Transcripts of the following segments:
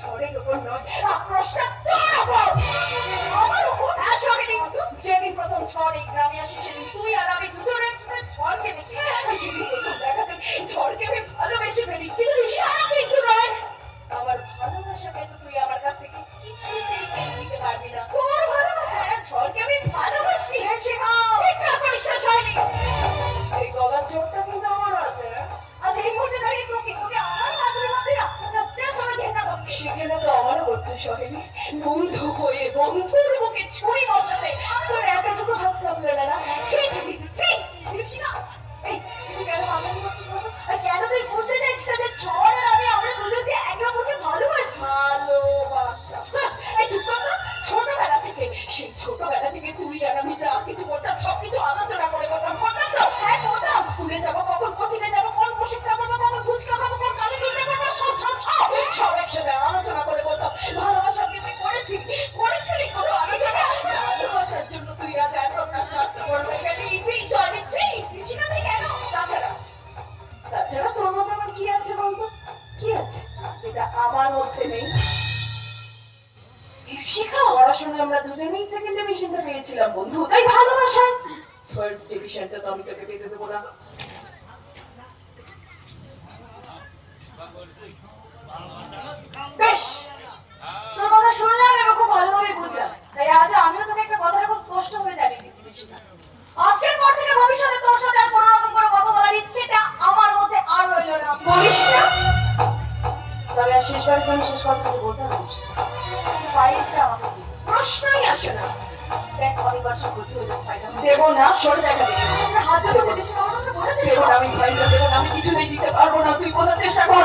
ঝড়ের উপর নয়, আক্রোশটা তোর উপর, আমার উপর। আসলে যেদিন প্রথম ঝড় এই গ্রামে আসে সেদিন তুই আর আমি দুজন একসাথে ঝড়কে দেখি। সেদিন প্রথম দেখাতে ঝড়কে আমি ভালোবেসে ফেলি, কিন্তু কিন্তু নয়, আমার ভালোবাসাকে তো তুই আমার কাছ থেকে কিছুতেই কেড়ে নিতে পারবি না। তোর ভালোবাসা ঝড়কে আমি ভালোবাসি, সেটা বিশ্বাস হয়নি। এই গলার চোটটা কিন্তু আমারও আছে না। আজ এই মুহূর্তে দাঁড়িয়ে তোকে আমার মাথার মধ্যে না জাস্ট আমার ঘেন্না করছে। সেখানে তো আমারও করছে সহেলি, বন্ধু হয়ে বন্ধুর মুখে ছুরি বসাতে তোর এতটুকু হাত কাঁপলো না? এই তুই কেন পাগলামি করছিস বলতো? আর কেন তুই বুঝতে চাইছিস না যে ঝড় আর আমি আমরা দুজন যে একে অপরকে ভালোবাসি? ভালোবাসা? এই চুপ কর তো। সেই ছোটবেলা থেকে তুই আর আমি যা কিছু করতাম সবকিছু আলোচনা করে করতাম তো? হ্যাঁ করতাম। স্কুলে যাবো কখন, কোচিংয়ে যাবো কখন, প্রশিক্ষণ করবো কখন, ফুচকা খাবো কখন, কালী তুলতে করবো, সব একসাথে আলোচনা করে করতাম। ভালোবাসা কি তুই করেছিলি কোনো আলোচনা? ভালোবাসার জন্য তুই আজ এতটা স্বার্থপর হয়ে গেলি। তুই কেন? তাছাড়া তোর মধ্যে আমার কি আছে বলতো? কি আছে যেটা আমার মধ্যে নেই? দীপশিখা, পড়াশোনায় আমরা দুজনেই সেকেন্ড ডিভিশনটা পেয়েছিলাম বন্ধু, তাই ভালোবাসায় ফার্স্ট ডিভিশনটা তো আমি তোকে পেতে দেবো না। বেশ, তোর কথা শুনলাম এবং খুব ভালোভাবে বুঝলাম, তাই আজ আমিও তোকে একটা কথা খুব স্পষ্ট ভাবে জানিয়ে দিচ্ছি দীপশিখা, আজকের পর থেকে ভবিষ্যতে তোর সাথে আর কোনো রকম কোনো কথা বলার ইচ্ছেটা আমার মধ্যে আর রইল না। বলিস না? তবে আর শেষবারের জন্য শেষ কথা কিছু বলতে হবে। ফাইলটা আমাকে দিন, প্রশ্নই আসে না। দেখ অনেকবার সব বুদ্ধি হয়ে যাবে, ফাইলটা দেবো না, সরে জায়গা দেবো। হাত জোড়া দেবো না, আমি ফাইলটা দেবো না, আমি কিছুতেই দিতে পারবো না। তুই বোঝার চেষ্টা কর।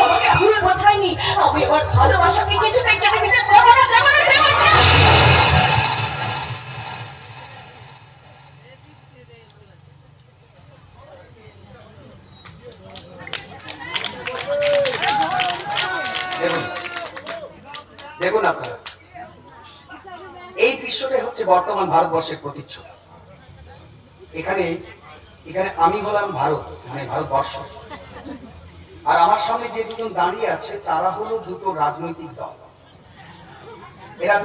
আমাকে ভুল বোঝাইনি, আমি আমার ভালোবাসাকে কিছুতেই কেটে দিতে দেবো না। দেখুন আপনারা, এই দৃশ্যটাই হচ্ছে বর্তমান ভারতবর্ষের প্রতিচ্ছবি। এখানে আমি হলাম ভারত, মানে ভারতবর্ষ, আর আমার সামনে যে দুজন দাঁড়িয়ে আছে তারা হলো দুটো রাজনৈতিক দল। এরা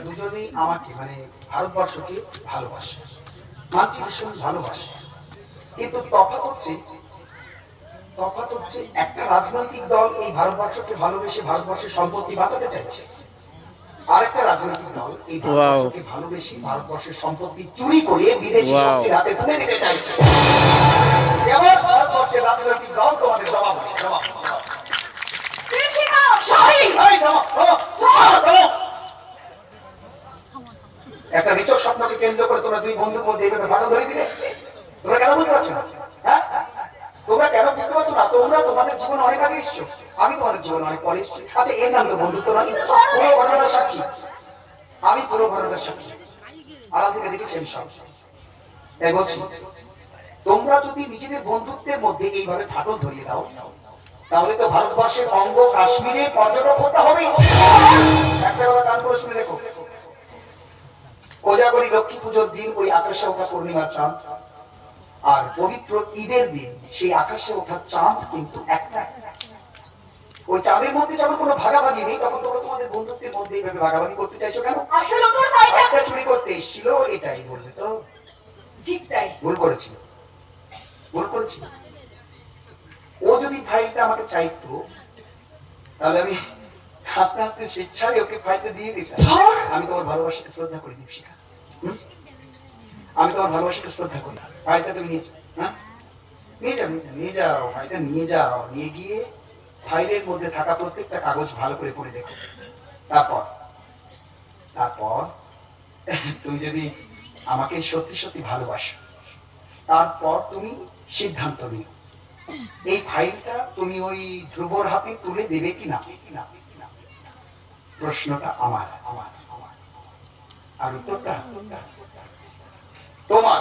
দুজনেই আমাকে, মানে ভারতবর্ষকে ভালোবাসে, মানছি ভীষণ ভালোবাসে। কিন্তু তফাৎ হচ্ছে একটা রাজনৈতিক দল এই ভারতবর্ষকে ভালোবেসে ভারতবর্ষের সম্পত্তি বাঁচাতে চাইছে, আরেকটা রাজনৈতিক দল এই ভারতবর্ষকে ভালোবেসে ভারতবর্ষের সম্পত্তি চুরি করে বিদেশি শক্তির হাতে তুলে দিতে চাইছে। এবার ভারতবর্ষের রাজনৈতিক দল তোমাদের জবাব একটা নিছক স্বপ্নকে কেন্দ্র করে তোমরা দুই বন্ধুর মধ্যে এইভাবে ভালো ধরে দিলে। তোমরা কেন বুঝতে পারছো না? হ্যাঁ, তোমরা কেন বুঝতে পারছো না? তোমরা তোমাদের জীবনে অনেক আগে এসছো, আমি তোমাদের জীবনে অনেক পরে এসছি। আচ্ছা, এর নাম তো বন্ধুত্ব না? পুরো ঘটনার সাক্ষী আমি, পুরো ঘটনার সাক্ষী, আড়াল থেকে দেখেছি আমি সব। তাই বলছি, তোমরা যদি নিজেদের বন্ধুত্বের মধ্যে এইভাবে ফাটল ধরিয়ে দাও, তাহলে তো ভারতবর্ষের অঙ্গ কাশ্মীরে পর্যটক হতে হবে। একটা কথা কান করে শুনে রেখো, কোজাগরী লক্ষ্মী পুজোর দিন ওই আকাশে ওঠা পূর্ণিমার চাঁদ আর পবিত্র ঈদের দিন সেই আকাশে ওঠা চাঁদ কিন্তু একটা। ওই চাঁদের মধ্যে যখন কোনো ভাগাভাগি নেই, তখন তোমরা তোমাদের বন্ধুত্বের মধ্যে এইভাবে ভাগাভাগি করতে চাইছো কেন? আসলে তোর ফাইলটা চুরি করতে এসেছিল, এটাই বললে তো? ঠিক তাই, ভুল করেছিল। ও যদি ফাইলটা আমাকে চাইতো, তাহলে আমি আস্তে আস্তে স্বেচ্ছায় ওকে ফাইলটা দিয়ে দিতাম। আমি তোমার ভালোবাসাকে শ্রদ্ধা করি দীপশিখা, আমি তোমার ভালোবাসাকে শ্রদ্ধা করি। ফাইলটা তুমি নিয়ে যাও, হ্যাঁ নিয়ে যাও, ফাইলটা নিয়ে যাও। নিয়ে গিয়ে ফাইলের মধ্যে থাকা প্রত্যেকটা কাগজ ভালো করে পড়ে দেখো। তারপর তুমি যদি আমাকে সত্যি সত্যি ভালোবাসো, তারপর তুমি সিদ্ধান্ত নিও এই ফাইলটা তুমি ওই ধ্রুবর হাতে তুলে দেবে কি না। প্রশ্নটা আমার, আর উত্তরটা তোমার।